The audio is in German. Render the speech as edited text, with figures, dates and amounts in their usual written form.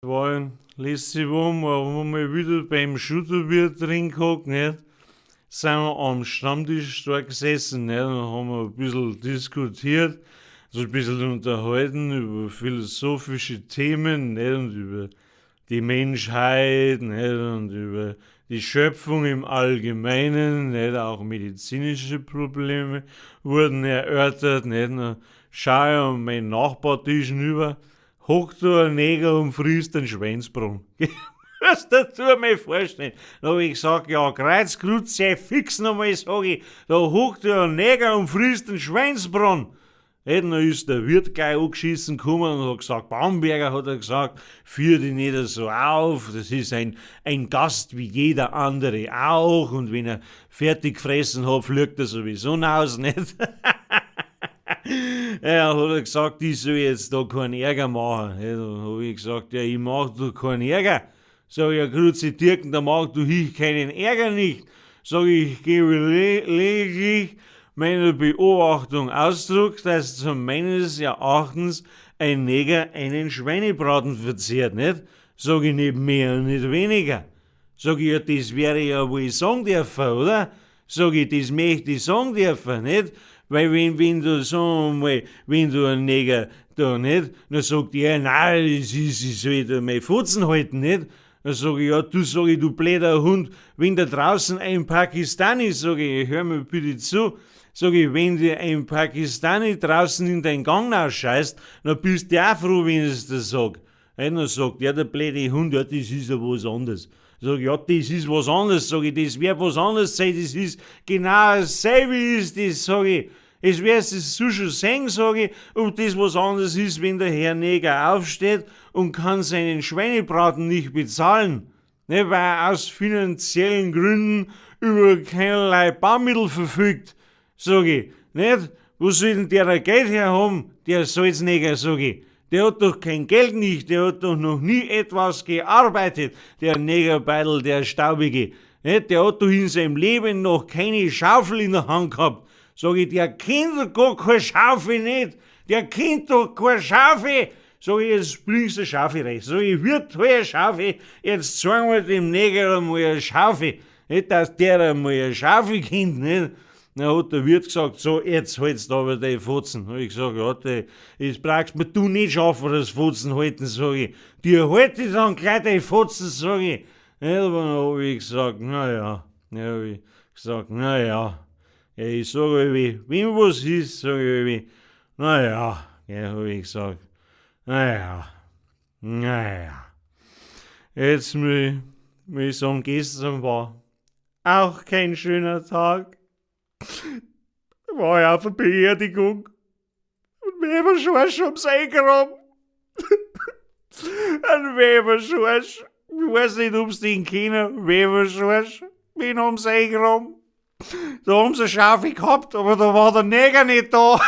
War letzte Woche mal, wo wir wieder beim Schutterbier drin gehockt, nicht? Sind wir am Stammtisch da gesessen, nicht? Und haben wir ein bisschen diskutiert, so ein bisschen unterhalten über philosophische Themen, nicht? Und über die Menschheit, nicht? Und über die Schöpfung im Allgemeinen, nicht? Auch medizinische Probleme wurden erörtert, nicht? Dann schaue ich an meinen Nachbartisch rüber, hockt da ein Neger und frisst den Schweinsbraten. Was dazu mir vorstellen. Da hab ich gesagt, ja, Kreuzkruz, sei fix nochmal, sag ich, da hockt da ein Neger und frisst den Schweinsbraten. Dann ist der Wirt gleich angeschissen gekommen und hat gesagt, Bamberger, hat er gesagt, führ dich nicht so auf, das ist ein Gast wie jeder andere auch und wenn er fertig gefressen hat, fliegt er sowieso raus, nicht? Ja, hat er gesagt, ich soll jetzt da keinen Ärger machen. Ja, da hab ich gesagt, ja, ich mach doch keinen Ärger. Sag ich, ja, Grüezi Dirken, da mach du ich keinen Ärger nicht. Sag ich gebe lediglich meiner Beobachtung Ausdruck, dass zu meines Erachtens ein Neger einen Schweinebraten verzehrt, nicht? Sag ich, nicht mehr und nicht weniger. Sag ich, ja, das wäre ja wohl sagen dürfen, oder? Sag ich, das möchte ich sagen dürfen, nicht? Weil wenn du so mal, wenn du einen Neger da nicht, dann sagt er, nein, ich soll da mein Futzen halten, nicht? Dann sag ich, ja, du bläder Hund, wenn da draußen ein Pakistani, sag ich, hör mir bitte zu, sag ich, wenn dir ein Pakistani draußen in deinen Gang ausscheißt, dann bist du auch froh, wenn es das sagt. Ja, dann sagt der blöde Hund, ja, das ist ja was anderes. Sag ich, ja, das ist was anderes, sag ich, das wäre was anderes sein, das ist genau dasselbe ist das, sag ich. Es wär's das so schon sehen, sag ich, ob das was anderes ist, wenn der Herr Neger aufsteht und kann seinen Schweinebraten nicht bezahlen. Ne, weil er aus finanziellen Gründen über keinerlei Baumittel verfügt, sag ich. Nicht? Wo soll denn der da Geld her haben, der Salzneger, sag ich. Der hat doch kein Geld nicht, der hat doch noch nie etwas gearbeitet, der Negerbeidel, der Staubige. Nicht? Der hat doch in seinem Leben noch keine Schaufel in der Hand gehabt. Sag ich, der kennt doch gar keine Schaufel nicht. Der kennt doch keine Schaufel. Sag ich, jetzt bringst du eine Schaufel rein. Sag ich, wird halt eine Schaufel, jetzt zeigen wir dem Neger einmal eine Schaufel. Nicht, dass der einmal eine Schaufel kennt, nicht? Dann hat der Wirt gesagt, so, jetzt haltst du aber deine Fotzen. Hab ich gesagt, ja, das brauchst mir du nicht schaffen, das Fotzen halten, sag ich. Dir halt ich dann gleich deine Fotzen, sag ich. Ja, aber dann hab ich gesagt, naja. Ja, hab ich gesagt, naja. Ja, ich sag wenn was ist, sag ich, naja. Ja, hab ich gesagt, naja. Jetzt will ich sagen, gestern war auch kein schöner Tag. War ja auf der Beerdigung. Und Weberschorsch ums Eingraben. Ein Weberschorsch. Ich weiß nicht, ob's den kennen. Weberschorsch. Wen haben's eingraben? Da haben sie eine Schaufel gehabt, aber da war der Neger nicht da.